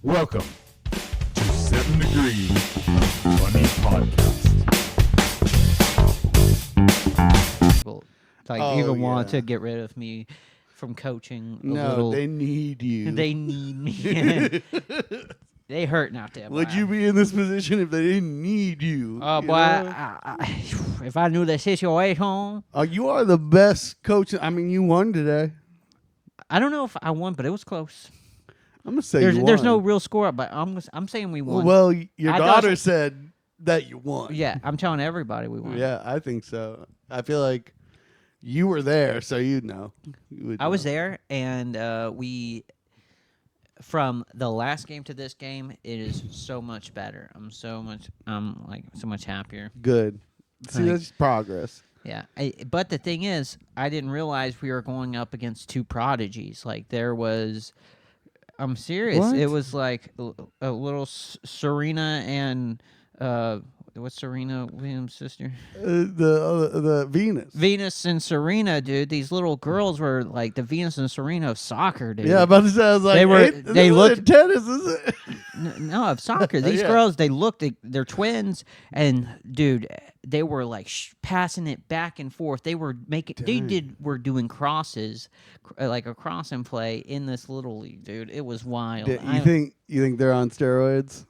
Welcome to 7 Degrees Funny Podcast. Even want to get rid of me from coaching. They need you. They need me. They hurting out there. Would you be in this position if they didn't need you? Oh, boy. If I knew the situation. You are the best coach. I mean, you won today. I don't know if I won, but it was close. I'm going to say there's no real score, but I'm saying we won. Well, your daughter said that you won. Yeah, I'm telling everybody we won. Yeah, I think so. I feel like you were there, so you'd know. I was there, and we... From the last game to this game, it is so much better. I'm so much happier. Good. See, that's progress. Yeah, but the thing is, I didn't realize we were going up against two prodigies. Like there was, I'm serious. What? It was like a little Serena and what's Serena Williams' sister? The Venus. Venus and Serena, dude. These little girls were like the Venus and Serena of soccer, dude. Yeah, about to say, I was like, they looked tennis, is it? No, of soccer. These girls, they're twins, and dude, they were like passing it back and forth. They were were doing crosses, like a crossing play in this little league, dude. It was wild. You think they're on steroids?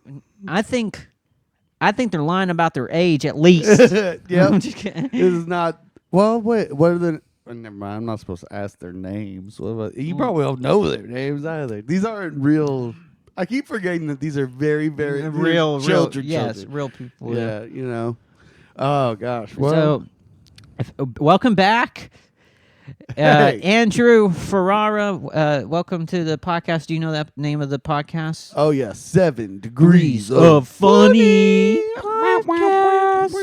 I think they're lying about their age at least. Yeah. I'm just kidding. This is not. Well, wait. What are the? Never mind. I'm not supposed to ask their names. What about, you probably don't know their names either. These aren't real. I keep forgetting that these are very, very real children. Yes, real people. Yeah, you know. Oh gosh. Well, welcome back. Andrew Ferrara, welcome to the podcast. Do you know that name of the podcast? Oh yeah, 7 Degrees of Funny Podcast.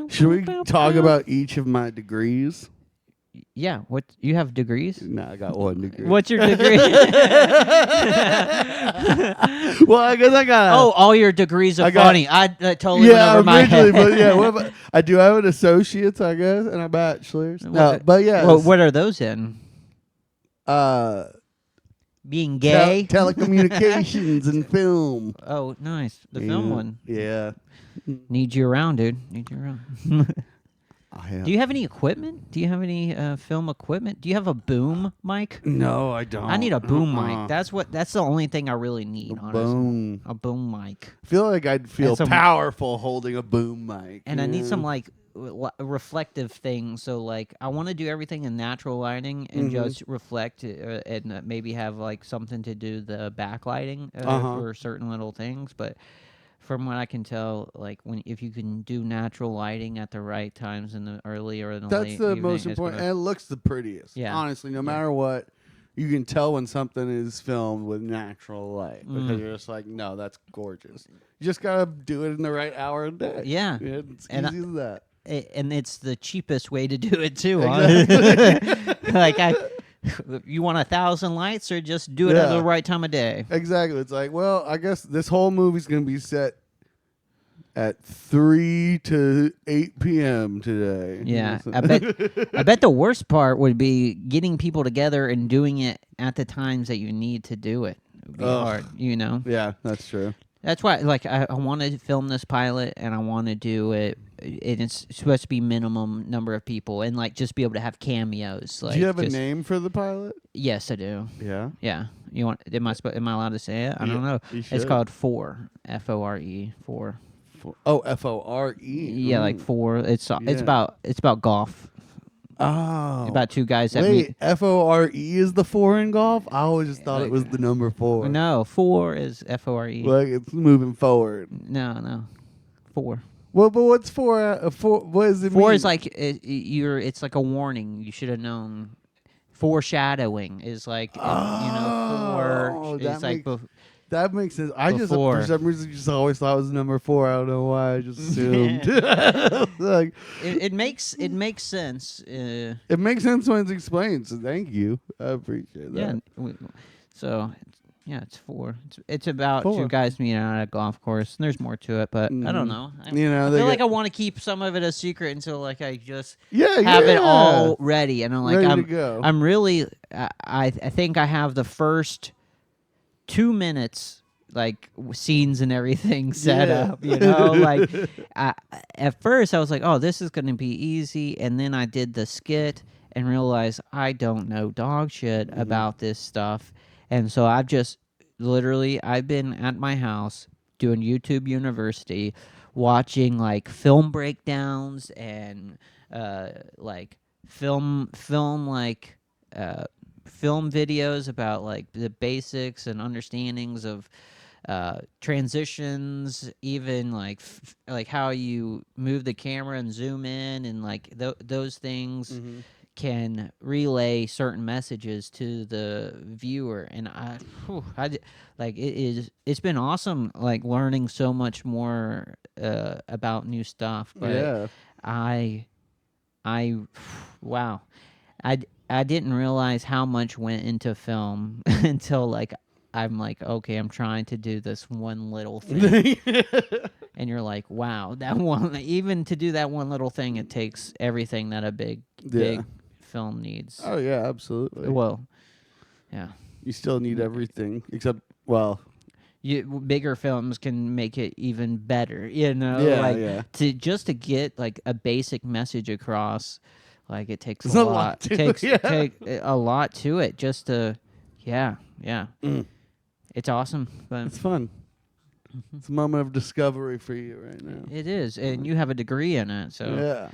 Should we talk about each of my degrees? Yeah. What, you have degrees? No, I got 1 degree. What's your degree? Well, I guess I got. All your degrees of funny. I totally went over my head. But yeah, what about, I do have an associate's, I guess, and a bachelor's. No, but yeah. Well, what are those in? Being gay, telecommunications, and film. Oh, nice. The film one. Yeah. Need you around, dude. Need you around. Do you have any equipment? Do you have any film equipment? Do you have a boom mic? No, I don't. I need a boom mic. That's the only thing I really need. Boom. A boom mic. I feel like I'd feel powerful holding a boom mic. And I need some like reflective things. So like I want to do everything in natural lighting and just reflect and maybe have like something to do the backlighting for certain little things, but. From what I can tell, like if you can do natural lighting at the right times in the early or in the late that's the evening, most important, and it looks the prettiest. Yeah, honestly, no matter what, you can tell when something is filmed with natural light because you're just like, no, that's gorgeous. You just gotta do it in the right hour of day. Yeah, it's easy as that. And it's the cheapest way to do it too. Exactly. Like you want 1,000 lights, or just do it at the right time of day? Exactly. It's like, well, I guess this whole movie's gonna be set at 3 to 8 p.m. today. Yeah, I bet the worst part would be getting people together and doing it at the times that you need to do it. It would be hard, you know. Yeah, that's true. That's why, like, I want to film this pilot, and I want to do it. It's supposed to be minimum number of people, and like just be able to have cameos. Like, do you have a name for the pilot? Yes, I do. Yeah. Yeah. You want? Am I allowed to say it? I don't know. It's called FORE. FORE. FORE. Oh, FORE. Yeah, like 4. It's about golf. Oh. About two guys that meet. FORE is the 4 in golf? I always just thought it was the number 4. No, 4 is FORE. Like it's moving forward. No. 4. Well, but what's 4? What does it mean? 4 is like it's like a warning. You should have known. Foreshadowing is like 4. It's like. That makes sense. I just, for some reason, just always thought it was number 4. I don't know why. I just assumed. Like, it makes sense. It makes sense when it's explained. So thank you. I appreciate that. Yeah. So, it's 4. It's about 2 guys meeting out at a golf course. And there's more to it, but I don't know. I feel like I want to keep some of it a secret until like I just have it all ready. And I'm like, ready to go. I'm really. I think I have the first 2 minutes, like scenes and everything set up, you know, like at first I was like, oh, this is going to be easy. And then I did the skit and realized I don't know dog shit about this stuff. And so I've been at my house doing YouTube University, watching like film breakdowns and like film videos about like the basics and understandings of transitions, even like how you move the camera and zoom in, and like those things can relay certain messages to the viewer. And it's been awesome, like learning so much more about new stuff. But wow, I didn't realize how much went into film until like I'm like, okay, I'm trying to do this one little thing. And you're like, wow, that one, even to do that one little thing, it takes everything that a big film needs. Oh yeah, absolutely. Well, yeah. You still need everything except bigger films can make it even better, you know. To get like a basic message across, like it takes a lot. Take a lot to it just to, It's awesome, but it's fun. It's a moment of discovery for you right now. It is, and you have a degree in it, so yeah.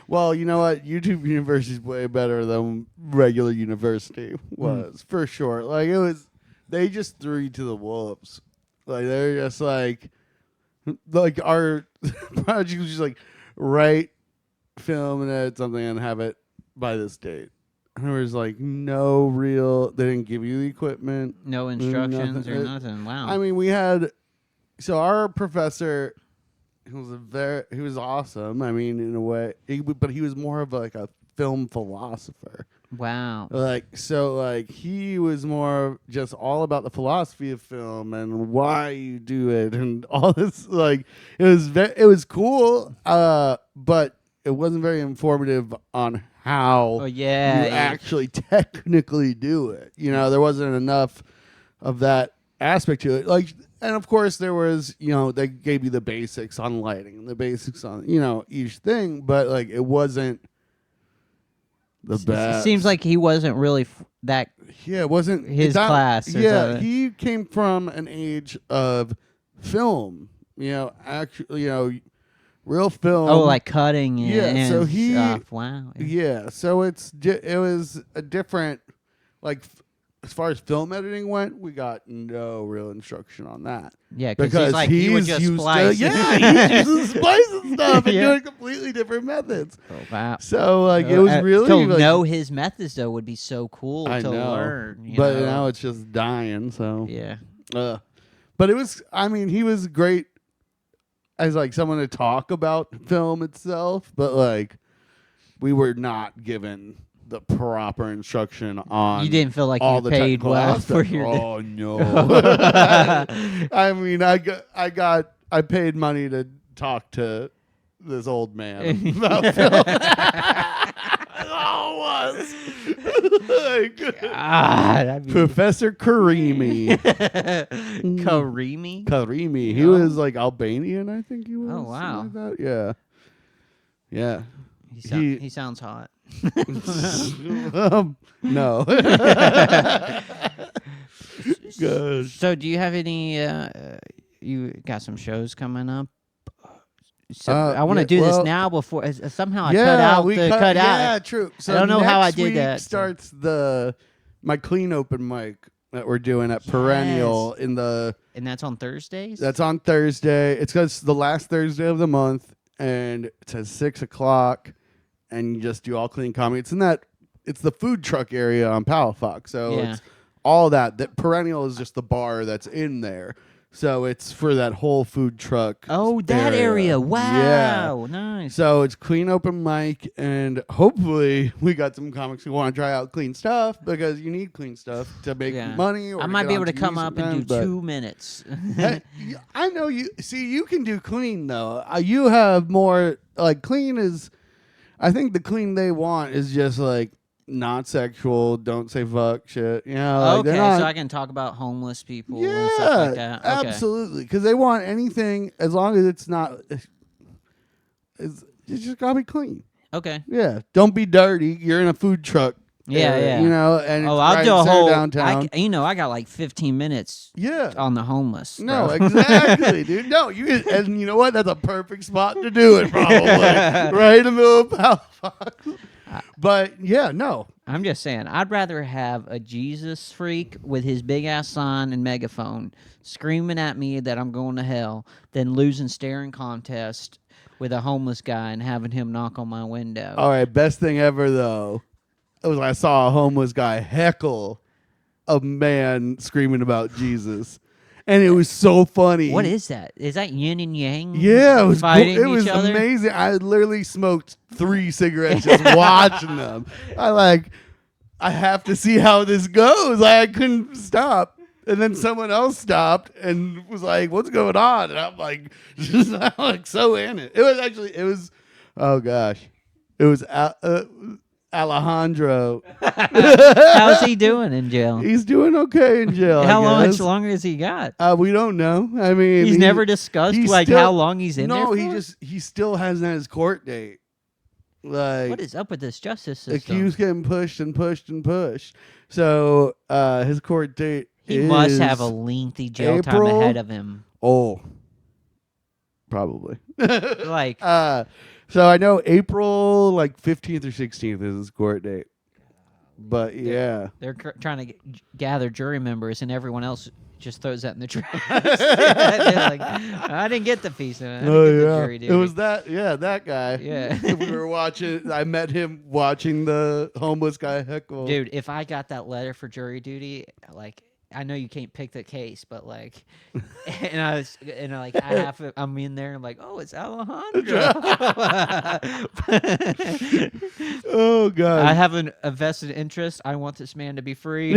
Well, you know what? YouTube University is way better than regular university was, for sure. Like, they just threw you to the wolves. Like, they're just like our project was just like, write, film, and edit something and have it by this date. And there was like no real, they didn't give you the equipment. No instructions or nothing. Wow. I mean, so our professor, he was awesome. I mean, in a way, but he was more of like a film philosopher. Wow. He was more just all about the philosophy of film and why you do it and all this. Like, it was cool, but it wasn't very informative on how you actually technically do it. You know, there wasn't enough of that aspect to it. Like, and of course there was, they gave you the basics on lighting and the basics on, each thing, but like it wasn't the best. It seems like he wasn't really that. Yeah, it wasn't his class. He came from an age of film. Actually, real film. Oh, like cutting. Yeah, so stuff. Wow. Yeah, so it was a different, like, as far as film editing went, we got no real instruction on that. Yeah, because he would just splice. He's using splice and stuff and doing completely different methods. Oh, wow. So, like, it was really... To know his methods, though, would be so cool to learn. But now it's just dying, so... Yeah. But it was... I mean, he was great as, like, someone to talk about film itself, but, like, we were not given the proper instruction on. You didn't feel like you paid well for your. Oh no! I mean, I paid money to talk to this old man about film. That's all it was. God, Professor Karimi. Karimi. He was like Albanian, I think he was. Oh wow! Like that. Yeah. He sounds hot. No. Good. So, do you have any? You got some shows coming up. So I want to do this now before somehow I cut out. Yeah, true. So I don't know how I did that. Starts my clean open mic that we're doing at Perennial and that's on Thursdays. That's on Thursday. It's the last Thursday of the month, and it's at 6:00. And you just do all clean comedy. It's the food truck area on Palafox. So it's all that. That Perennial is just the bar that's in there. So it's for that whole food truck. Oh, that area. Wow. Yeah. Nice. So it's clean open mic, and hopefully we got some comics who want to try out clean stuff, because you need clean stuff to make money. Or I might be able to come up and do 2 minutes. I know you. See, you can do clean though. You have more, like, clean is... I think the clean they want is just like not sexual, don't say fuck shit. You know, like Okay, not, so I can talk about homeless people yeah, and stuff like that. Okay. Absolutely, because they want anything as long as it's not. It's just gotta be clean. Okay. Yeah, don't be dirty. You're in a food truck. Yeah. You know, and it's I'll right do a whole downtown. I got like 15 minutes. Yeah. On the homeless. No, bro. exactly, dude. No, and you know what? That's a perfect spot to do it, probably. Right in the middle of Halifax. But yeah, no. I'm just saying, I'd rather have a Jesus freak with his big ass sign and megaphone screaming at me that I'm going to hell than losing staring contest with a homeless guy and having him knock on my window. All right, best thing ever though. It was I saw a homeless guy heckle a man screaming about Jesus. And it was so funny. What is that? Is that yin and yang? Yeah, it was fighting It was each other? amazing. I literally smoked 3 cigarettes just watching them. I have to see how this goes. I couldn't stop. And then someone else stopped and was like, "What's going on?" And I'm like, I'm like so in it. It was oh gosh. It was Alejandro. How's he doing in jail? He's doing okay in jail. How much much longer has he got? We don't know. I mean, He's never discussed how long he's in there. No, for? he still hasn't had his court date. Like, what is up with this justice system? Accused getting pushed and pushed and pushed. So his court date. He must have a lengthy jail time ahead of him. Oh, probably. Like, so I know April 15th or 16th is his court date. But yeah, they're trying to gather jury members, and everyone else just throws that in the trash. They're like, I didn't get the piece of it. I didn't get the jury duty. It was that guy. Yeah. We were watching. I met him watching the homeless guy heckle. Dude, if I got that letter for jury duty, I know you can't pick the case, but I'm in there and I'm like, oh, it's Alejandro. Oh God! I have a vested interest. I want this man to be free,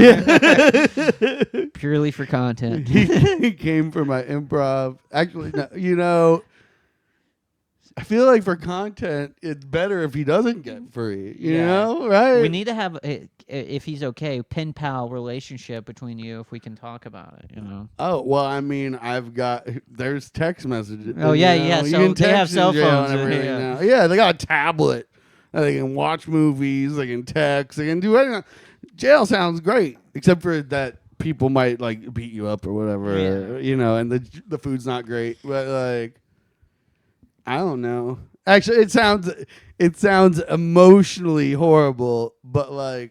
purely for content. He came for my improv. Actually, no, I feel like for content, it's better if he doesn't get free. You know, right? We need to have, if he's okay, pen pal relationship between you if we can talk about it, you know? Oh, well, I mean, there's text messages. Oh, yeah. So they have cell phones. Yeah, they got a tablet. They can watch movies. They can text. They can do anything. Jail sounds great, except for that people might, beat you up or whatever, and the food's not great. But, I don't know. Actually, it sounds emotionally horrible, but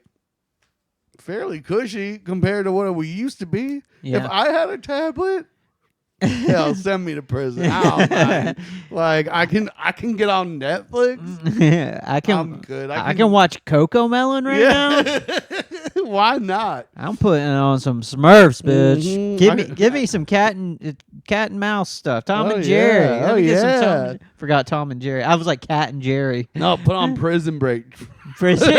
fairly cushy compared to what we used to be. Yeah. If I had a tablet, hell, send me to prison. I don't mind. I can get on Netflix. Yeah, I'm good. I can watch Coco Melon right now. Why not? I'm putting on some Smurfs, bitch. Mm-hmm. Give me some cat and mouse stuff. Tom and Jerry. Yeah. Let me get some forgot Tom and Jerry. I was like Cat and Jerry. No, put on Prison Break. Prison.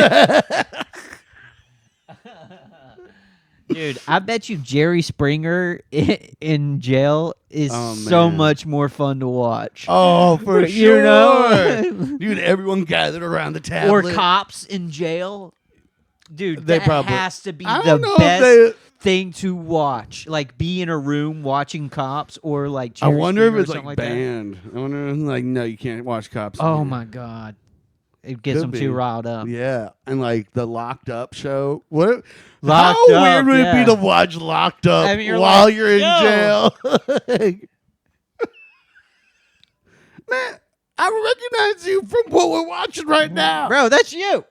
Dude, I bet you Jerry Springer in jail is so much more fun to watch. Oh, for sure. You know? Dude, everyone gathered around the tablet. Or cops in jail. Dude, they that has to be the best thing to watch. Be in a room watching cops or Jerry I wonder if Springer it's banned. I wonder if no, you can't watch cops. Oh my God. It gets them too riled up. Yeah. And the Locked Up show. How Locked weird Up, would it be to watch Locked Up while you're in jail? Man, I recognize you from what we're watching right now. Bro, that's you.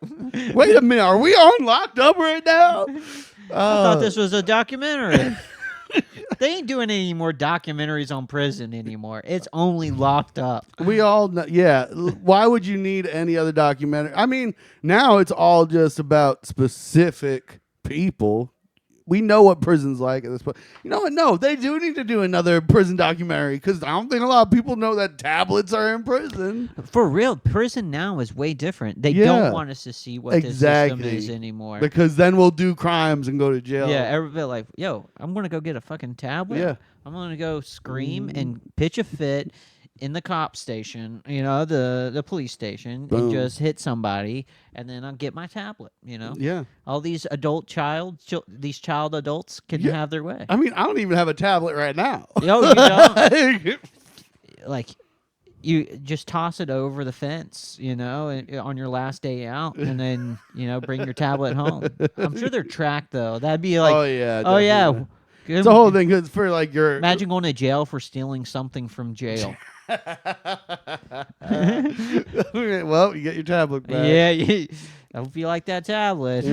Wait a minute. Are we on Locked Up right now? I thought this was a documentary. They ain't doing any more documentaries on prison anymore. It's only Locked Up. We all know. Yeah. Why would you need any other documentary? I mean, now it's all just about specific people. We know what prison's like at this point. You know what? No, they do need to do another prison documentary because I don't think a lot of people know that tablets are in prison. For real, prison now is way different. They don't want us to see what this system is anymore. Because then we'll do crimes and go to jail. Yeah, everybody yo, I'm going to go get a fucking tablet. Yeah. I'm going to go scream and pitch a fit in the cop station, the police station, Boom. and just hit somebody, and then I'll get my tablet. Yeah. All these these child adults can Yeah. have their way. I mean, I don't even have a tablet right now. Yo, you don't. Like, you just toss it over the fence, on your last day out, and then bring your tablet home. I'm sure they're tracked though. That'd be like, oh yeah. oh yeah. Definitely. It's a whole thing because for like your Imagine going to jail for stealing something from jail. Well, you get your tablet back. Yeah, I hope you like that tablet.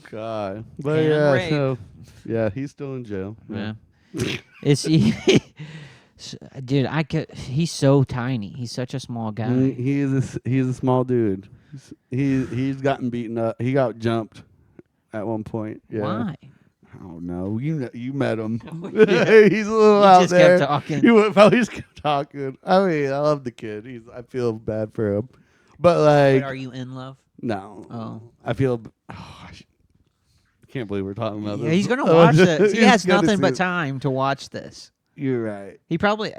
God, but And yeah, rape. so yeah, he's still in jail. Yeah. Dude, he's so tiny. He's such a small guy. He's a small dude. He's gotten beaten up. He got jumped at one point. Yeah. Why? I don't know. You met him. Yeah. He's a little He out just there. kept talking. He probably just kept talking. I mean, I love the kid. I feel bad for him, but like, Wait, are you in love? no. Oh. I feel. I can't believe we're talking about Yeah, this. he's gonna watch this. He He's has gonna nothing see but it. time to watch this. You're right.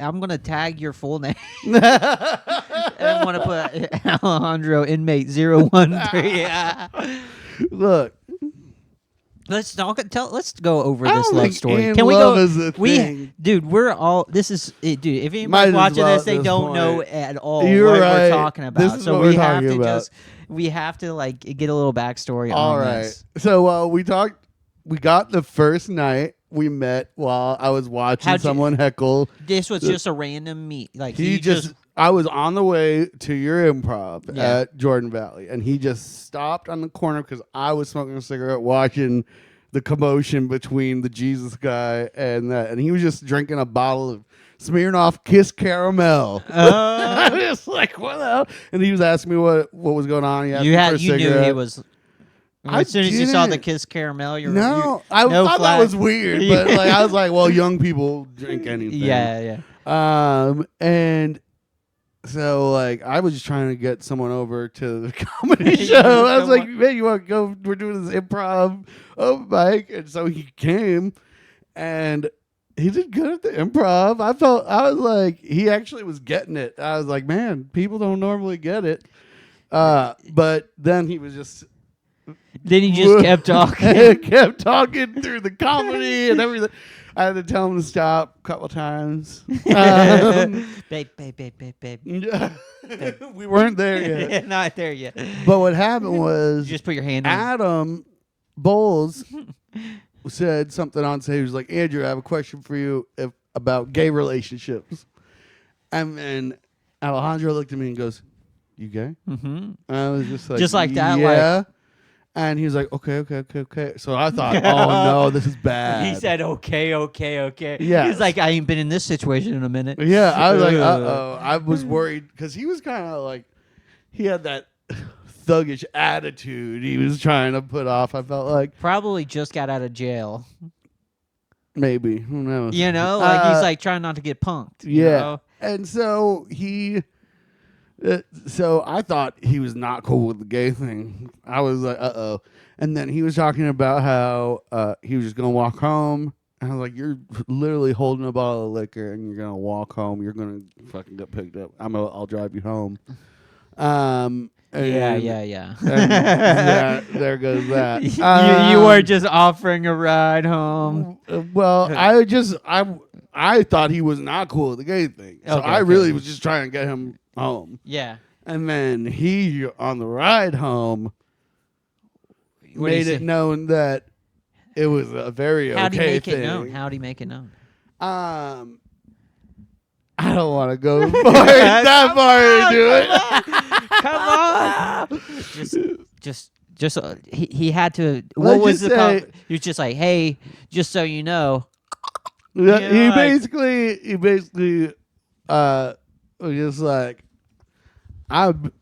I'm gonna tag your full name. And I'm gonna put Alejandro Inmate 013. Yeah. Look, Let's go over I this don't love think story. in Can we love go? is a thing. Dude, we're all. This is, dude. If Might anybody's as watching well this, at they this don't know point. at all You're what right. we're talking about. This is So what we're we have talking to about. we have to like get a little backstory all on right. this. So we talked. We got the first night we met while I was watching How'd you- someone heckle. This was just a random meet. Like He just. I was on the way to your improv Yeah. at Jordan Valley, and he just stopped on the corner because I was smoking a cigarette, watching the commotion between the Jesus guy and that, and he was just drinking a bottle of Smirnoff Kiss Caramel. I was like, what the hell? And he was asking me what was going on. He asked me for a you knew cigarette. he was. I As soon as you saw the didn't. Kiss Caramel, I no thought that flag. was weird, but like I was like, well, young people drink anything. Yeah, yeah. And so like I was just trying to get someone over to the comedy show. I was like, man, you want to go? We're doing this improv open mic, and so he came, and he did good at the improv. I was like, he actually was getting it. I was like, man, people don't normally get it. But then he was just. Then he just kept talking. Kept talking through the comedy and everything. I had to tell him to stop a couple times. Babe. We weren't there yet. Not there yet. But what happened was You just put your hand on. Adam Bowles said something on stage. He was like, Andrew, I have a question for you about gay relationships. And then Alejandro looked at me and goes, you gay? Mm-hmm. And I was just like, Just like that, yeah. And he was like, okay. So I thought, oh no, this is bad. He said, okay. Yes. He's like, I ain't been in this situation in a minute. Yeah, I was like, uh-oh. I was worried because he was kind of like, he had that thuggish attitude he was trying to put off, I felt like. Probably just got out of jail. Maybe. Who knows? He's like trying not to get punked. you Yeah. know? And so so I thought he was not cool with the gay thing. I was like, uh-oh. And then he was talking about how he was just going to walk home. And I was like, you're literally holding a bottle of liquor and you're going to walk home. You're going to fucking get picked up. I'll drive you home. Yeah. Yeah, there goes that. You were just offering a ride home. Well, I thought he was not cool with the gay thing. So Okay, I okay. really was just trying to get him home. Yeah. And then he, on the ride home, What did he made it say? known that it was a very How'd he okay make thing. it known? How'd he make it known? I don't want to go that far into it. Just he had to. Let's What was just the? say- He was just like, hey, just so you know. Yeah, Yeah, he like- basically was just like, I don't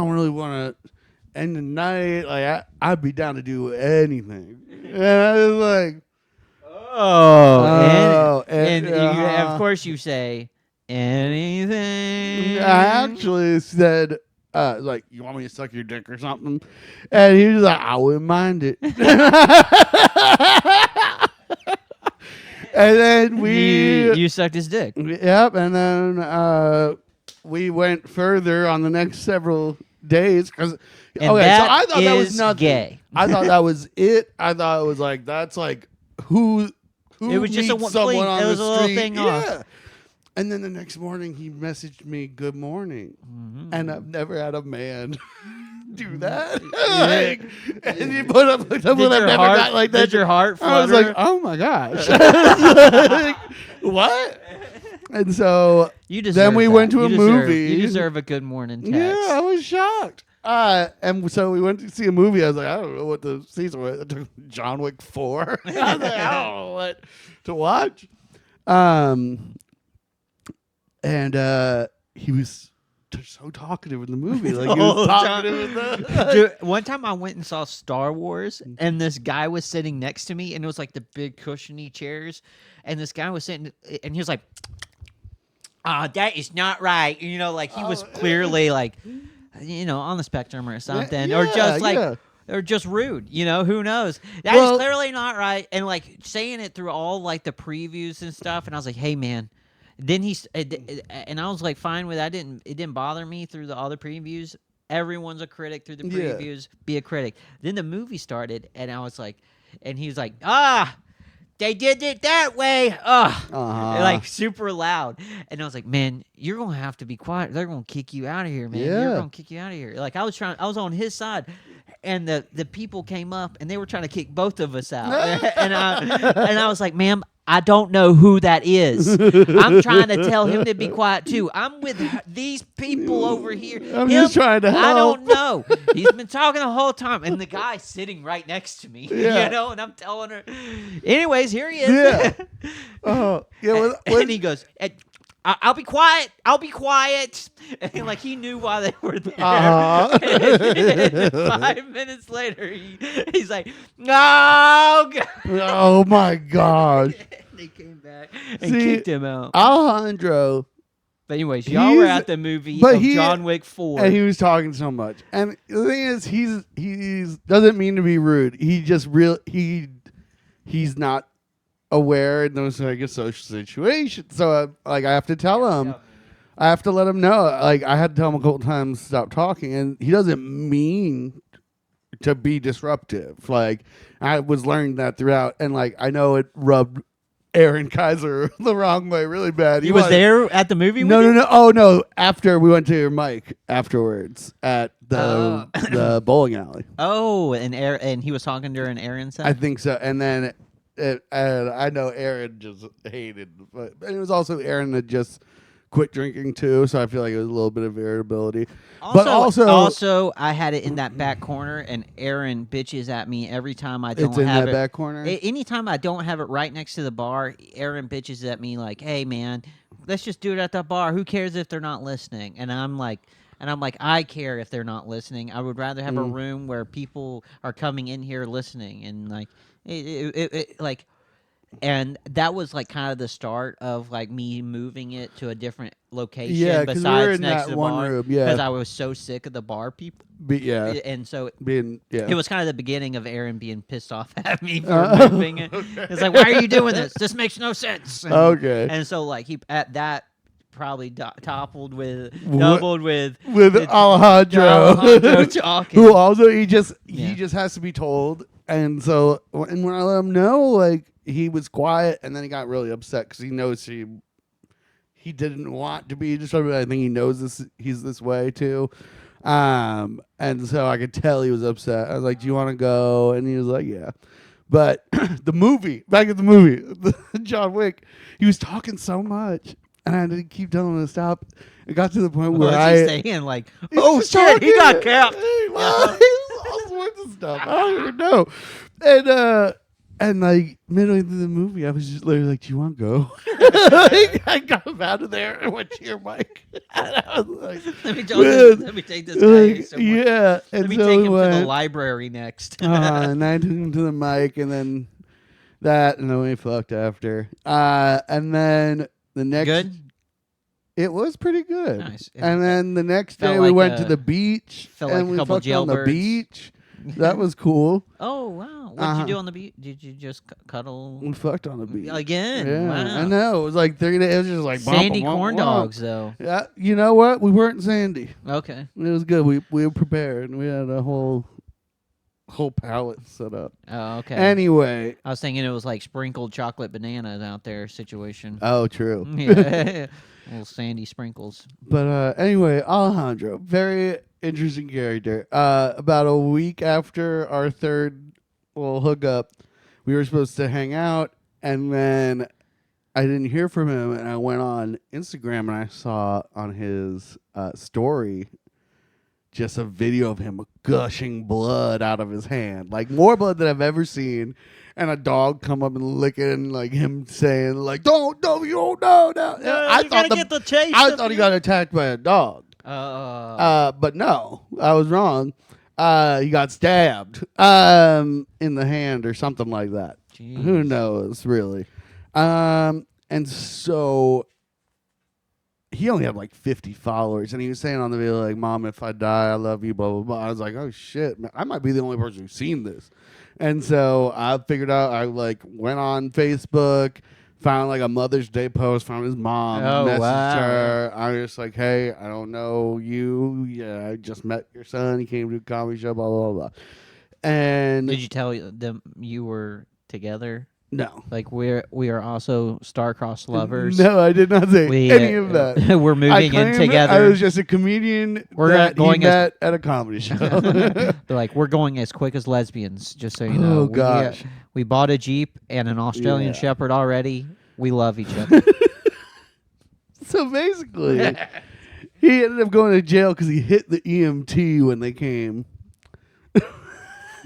really want to end the night. Like I'd be down to do anything. And I was like, And of course you say anything. I actually said, like, you want me to suck your dick or something? And he was like, I wouldn't mind it. And then you sucked his dick. Yep. And then we went further on the next several days because. Okay, so I thought that was nothing. Gay. I thought that was it. I thought it was like that's like who it was just meets someone on it was the a little street. thing Yeah. off. And then the next morning he messaged me good morning, and I've never had a man do that. Like, and you put up with someone I've never got like that. Did your heart flutter? I was like, oh my gosh, like, what? And so then we went to a movie. You deserve a good morning text. Yeah, I was shocked. And so we went to see a movie. I was like, I don't know what the season was. John Wick 4. I was like, I don't know what to watch. And he was so talkative in the movie. Like, he was talkative in the... Dude, one time I went and saw Star Wars, and this guy was sitting next to me, and it was like the big cushiony chairs, and this guy was sitting, and he was like, that is not right. You know, like he was clearly like, you know, on the spectrum or something, or just like, or just rude. You know, who knows? That is clearly not right. And like saying it through all like the previews and stuff, and I was like, hey man. Then and I was like fine with that. It didn't bother me through the other previews. Everyone's a critic through the previews. Be a critic. Then the movie started, and I was like, and he was like, they did it that way. Like super loud. And I was like, man, you're gonna have to be quiet. They're gonna kick you out of here, man. Yeah. They're gonna kick you out of here. Like I was on his side. And the people came up and they were trying to kick both of us out. and I was like, ma'am, I don't know who that is. I'm trying to tell him to be quiet too. I'm with these people over here. I'm just trying to help. I don't know. He's been talking the whole time. And the guy's sitting right next to me. Yeah. You know, and I'm telling her. Anyways, here he is. Yeah. And he goes, I'll be quiet. I'll be quiet. And like he knew why they were there. And 5 minutes later, he's like, no. Oh my gosh. They came back and kicked him out. Alejandro. But anyways, y'all were at the movie of John Wick 4. And he was talking so much. And the thing is, he's doesn't mean to be rude. He just he's not aware in those like a social situation. So like I have to tell him. I have to let him know. Like I had to tell him a couple times stop talking, and he doesn't mean to be disruptive. Like I was learning that throughout, and like I know it rubbed Aaron Kaiser the wrong way really bad. He was there at the movie? No. Oh no! After we went to your mic afterwards at the the bowling alley. Oh, and he was talking during Aaron's side? I think so, and then. And I know Aaron just hated, but it was also Aaron that just quit drinking too, so I feel like it was a little bit of variability. But also, I had it in that back corner, and Aaron bitches at me every time I don't have it. It's in that back corner? Anytime I don't have it right next to the bar, Aaron bitches at me like, hey, man, let's just do it at the bar. Who cares if they're not listening? And I'm like, I care if they're not listening. I would rather have a room where people are coming in here listening, and like, and that was like kind of the start of like me moving it to a different location. Yeah, besides we were in next that to the one bar, room. Yeah, because I was so sick of the bar people. And so it was kind of the beginning of Aaron being pissed off at me for moving it. Okay. It's like, why are you doing this? This makes no sense. And so like he at that. Probably doubled with Alejandro talking. Who also he just has to be told, and so when I let him know, like he was quiet, and then he got really upset because he knows he didn't want to be disruptive. I think he knows he's this way too, and so I could tell he was upset. I was like, "Do you want to go?" And he was like, "Yeah." But back at the movie, John Wick, he was talking so much. And I had to keep telling him to stop. It got to the point where saying like, "Oh shit, he got capped." All sorts of stuff. I don't even know. And like midway through the movie, I was just literally like, "Do you want to go?" I got him out of there and went to your mic. And I was like, let me take this guy somewhere. Yeah. Let me take him to the library next. And I took him to the mic, and then and then we fucked after. And then. The next, good? It was pretty good. Nice. And then the next day we went to the beach, felt like and we a couple fucked on the jailbirds. beach. That was cool. Oh wow! What did you do on the beach? Did you just cuddle? We fucked on the beach Again. Yeah, Wow. I know. It was like 3 days. It was just like Sandy bump, corn bump, dogs, though. Yeah, you know what? We weren't sandy. Okay. It was good. We were prepared. We had a whole palette set up. Oh, okay. Anyway. I was thinking it was like sprinkled chocolate bananas out there situation. Oh, true. Yeah. Little sandy sprinkles. But anyway, Alejandro, very interesting character. About a week after our third hookup, we were supposed to hang out, and then I didn't hear from him, and I went on Instagram, and I saw on his story just a video of him gushing blood out of his hand, like more blood than I've ever seen, and a dog come up and lick it, and like him saying like, "Don't, you don't know." No. I thought he got attacked by a dog. But no, I was wrong. He got stabbed in the hand or something like that. Jeez. Who knows, really? And so he only had like 50 followers, and he was saying on the video like, "Mom, if I die, I love you." Blah blah blah. I was like, "Oh shit, man, I might be the only person who's seen this." And so I figured out. I like went on Facebook, found like a Mother's Day post, found his mom, messaged her. I was just like, "Hey, I don't know you. Yeah, I just met your son. He came to a comedy show. Blah blah blah." And did you tell them you were together? No. Like we are also star-crossed lovers. No, I did not say any of that. We're moving in together. I was just a comedian that he met at a comedy show. They're like, we're going as quick as lesbians, just so you know. Oh, gosh. We bought a Jeep and an Australian Shepherd already. We love each other. So basically, he ended up going to jail because he hit the EMT when they came.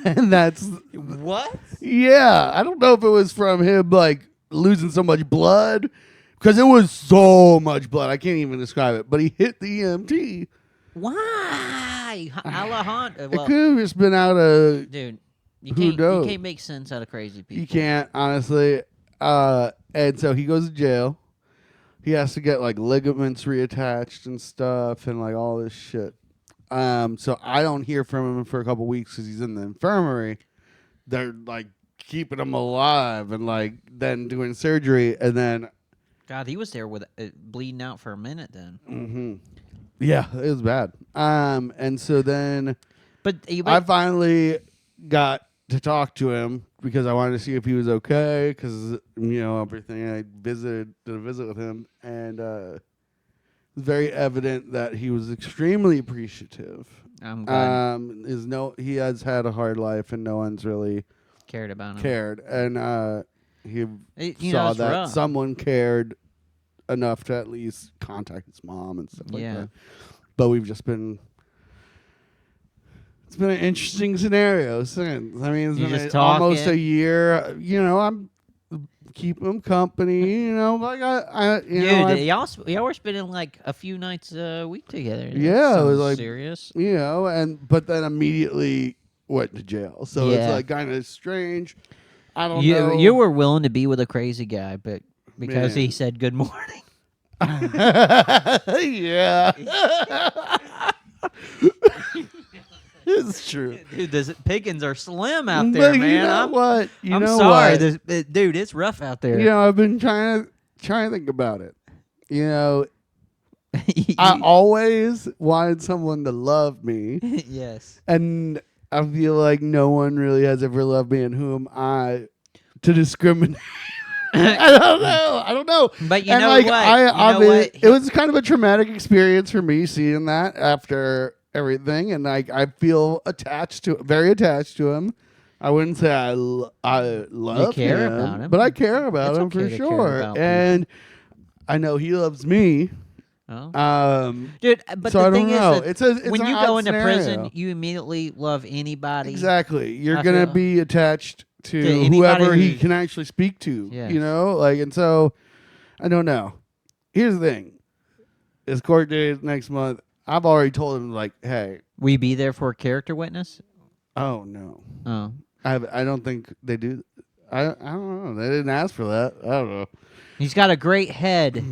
And that's what? Yeah, I don't know if it was from him like losing so much blood, because it was so much blood. I can't even describe it. But he hit the EMT. Why, Alejandro? It could have just been out of dude. You can't make sense out of crazy people. You can't, honestly. And so he goes to jail. He has to get like ligaments reattached and stuff, and like all this shit. So I don't hear from him for a couple weeks because he's in the infirmary. They're like keeping him alive and like then doing surgery, and then God, he was there with bleeding out for a minute then. Mm-hmm. Yeah, it was bad. And so then, but I finally got to talk to him because I wanted to see if he was okay, because everything. I did a visit with him, and very evident that he was extremely appreciative. I'm glad. He has had a hard life, and no one's really cared about him. And he saw that rough. someone cared enough to at least contact his mom and stuff like that. But we've just been. It's been an interesting scenario since. I mean, it's been almost a year. I'm keeping him company. Like y'all were spending like a few nights a week together. Yeah, it was like serious. But then immediately went to jail. So it's like kind of strange. I don't know. You were willing to be with a crazy guy, but because he said good morning. Yeah. It's true. Dude, the pickings are slim out there, man. You know what? I'm sorry. Dude, it's rough out there. I've been trying to think about it. I always wanted someone to love me. Yes. And I feel like no one really has ever loved me, and who am I to discriminate? I don't know. But you know what? It was kind of a traumatic experience for me seeing that after everything, and I feel very attached to him. I wouldn't say I love him, about him, but I care about him for sure, and I know he loves me. Oh. Dude, but so the I thing don't know. is It's when an you odd go into scenario. prison, you immediately love anybody. Exactly. You're gonna be attached to anybody whoever he can actually speak to. Yes. And so I don't know. Here's the thing: his court date is next month. I've already told him, like, hey, will you be there for a character witness? Oh no. Oh. I don't think they do. I don't know. They didn't ask for that. I don't know. He's got a great head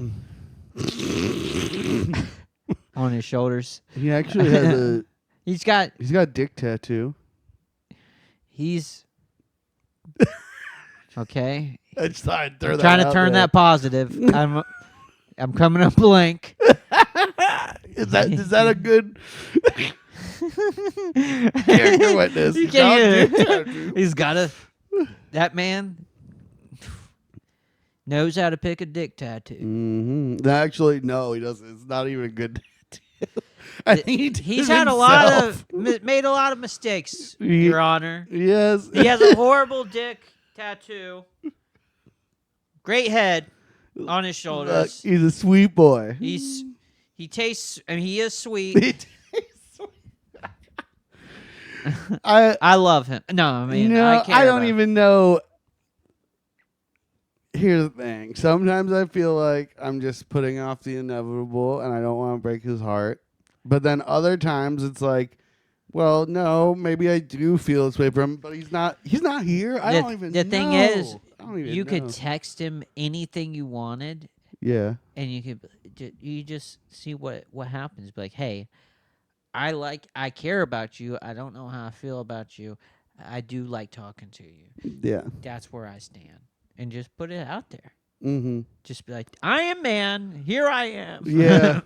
on his shoulders. He actually has He's got a dick tattoo. He's okay. I just thought I'd throw I'm that trying to out turn there. that positive. I'm coming up blank. Is that a good character witness? You can't. He's got a. That man knows how to pick a dick tattoo. Mm-hmm. Actually, no, he doesn't. It's not even a good tattoo. I think he did He's it had a lot himself. of made a lot of mistakes, Your Honor. Yes. He has a horrible dick tattoo. Great head on his Look, shoulders. he's a sweet boy. He tastes. I mean, he is sweet. I love him. No, I mean, I don't even know. Here's the thing. Sometimes I feel like I'm just putting off the inevitable, and I don't want to break his heart. But then other times it's like, well, no, maybe I do feel this way for him, but he's not here. I don't even know. The thing is, I don't even you know. could text him anything you wanted, Yeah. and you just see what happens. Be like, hey, I care about you. I don't know how I feel about you. I do like talking to you. Yeah. That's where I stand. And just put it out there. Mm-hmm. Just be like, I am man. Here I am. Yeah.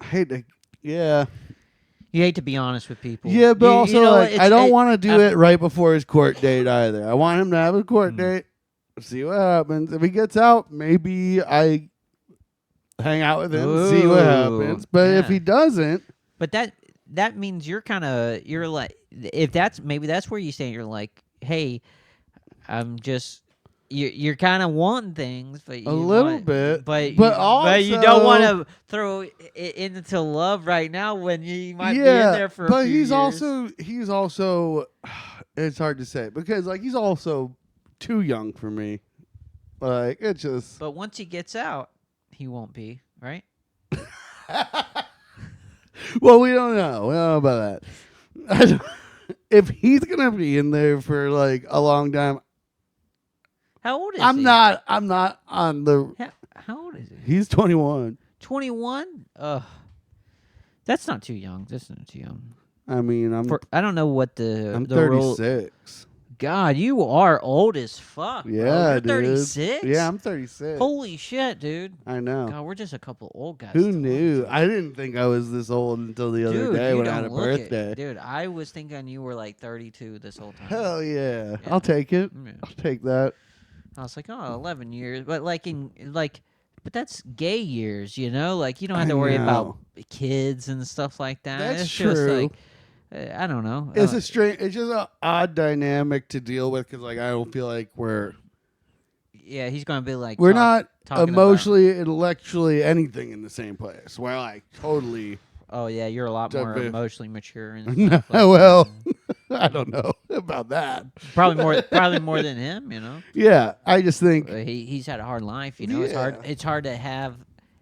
I hate to. Yeah. You hate to be honest with people. Yeah, but also like, I don't want to do I'm- it right before his court date either. I want him to have a court Mm. date. See what happens. If he gets out, maybe I hang out with him, see what happens. But if he doesn't, But that means you're like, if that's where you stand, you're like, hey, I'm just. You're kind of wanting things, but you little bit, but you also, don't want to throw it into love right now when you might be in there for. But a few he's years. also, it's hard to say because like he's also too young for me. Like it just. But once he gets out, he won't be right. Well, we don't know. We don't know about that. If he's gonna be in there for like a long time. How old is he? I'm not on the. How old is he? He's 21. 21? Ugh. That's not too young. That's not too young. I mean, I don't know what I'm the 36. God, you are old as fuck. Yeah, bro. You're dude. 36? Yeah, I'm 36. Holy shit, dude. I know. God, we're just a couple old guys. Who talking. knew? I didn't think I was this old until the other Dude, day you when I had a don't look it. birthday. Dude, I was thinking you were like 32 this whole time. Hell yeah. Yeah. I'll take it. Yeah. I'll take that. I was like, oh, 11 years. But but that's gay years, you know? Like, you don't have to worry about kids and stuff like that. That's it's true. Just like, I don't know. It's it's just an odd dynamic to deal with because like I don't feel like yeah, he's going to be like, we're not talking emotionally, intellectually anything in the same place. We're like totally. oh, yeah, you're a lot more Bit- emotionally mature. And stuff like Well, that. I don't know about that. Probably more than him, you know? Yeah, I just think He's had a hard life, you know. It's Yeah. hard to have.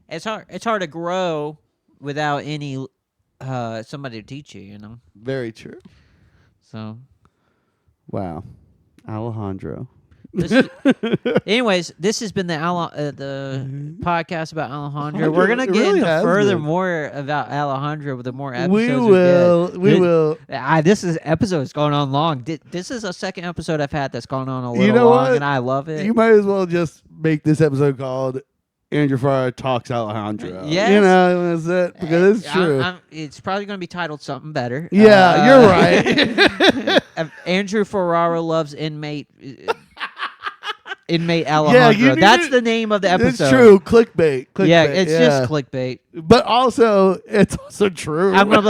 It's hard to grow without any somebody to teach you, you know. very true. So, Wow, Alejandro. anyways, this has been the podcast about Alejandro. We're gonna It get really into has further been. more about Alejandro with the more episodes We get. will. This episode is going on long. This is a second episode I've had that's gone on a little You know long, what? and I love it. You might as well just make this episode called Andrew Ferrara Talks Alejandro. Yes. You know, that's it. Because it's true. It's probably going to be titled something better. Yeah, you're right. Andrew Ferrara loves inmate Alejandro. That's the name of the episode. It's true. Clickbait. Yeah, it's just clickbait. But also, it's also true. I'm gonna be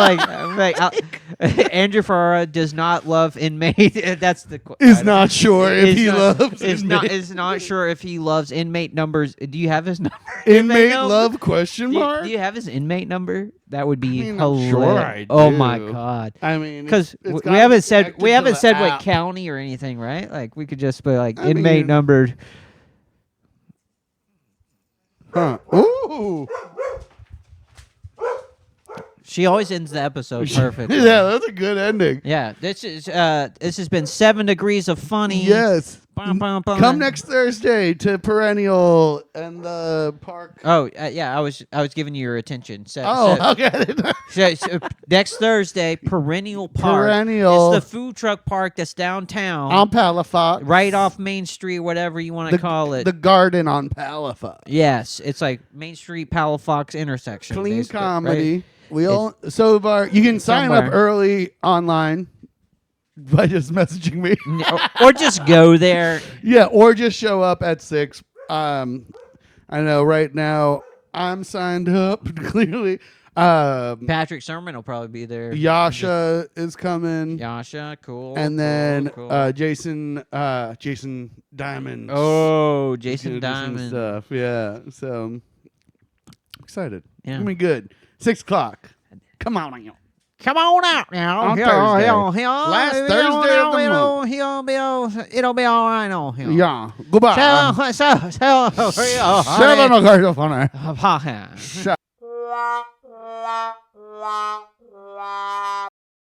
like, Andrew Ferrara does not love inmate. That's the. Is not sure if he loves Is inmate. not sure if he loves inmate numbers. Do you have his number? Inmate number? love question mark? Do you have his inmate number? That would be I'm hilarious. sure I Oh my do. god. I mean, Because it's we gotta haven't be said connected to the what app. county or anything, right? Like we could just be like I inmate mean- numbered. Huh. Ooh. She always ends the episode perfectly. Yeah, that's a good ending. Yeah. This has been 7 Degrees of Funny. Yes. Come next Thursday to Perennial and the park. Oh, yeah, I was giving you your attention. Okay. So next Thursday, Perennial Park. Perennial. It's the food truck park that's downtown. On Palafox. Right off Main Street, whatever you want to call it. The garden on Palafox. Yes, it's like Main Street, Palafox intersection. Clean comedy. Right? You can sign up early online by just messaging me. or just go there. Yeah, or just show up at 6. I know right now I'm signed up, clearly. Patrick Sermon will probably be there. Yasha is coming. Yasha, cool. And then cool. Jason Diamond. Oh, Jason Diamond. Stuff. Yeah, so I'm excited. Yeah. It's going to be good. 6 o'clock. Come on now. Come on out now. On Thursday. Last Thursday of the month. It'll be all right on him. Yeah. Goodbye. So,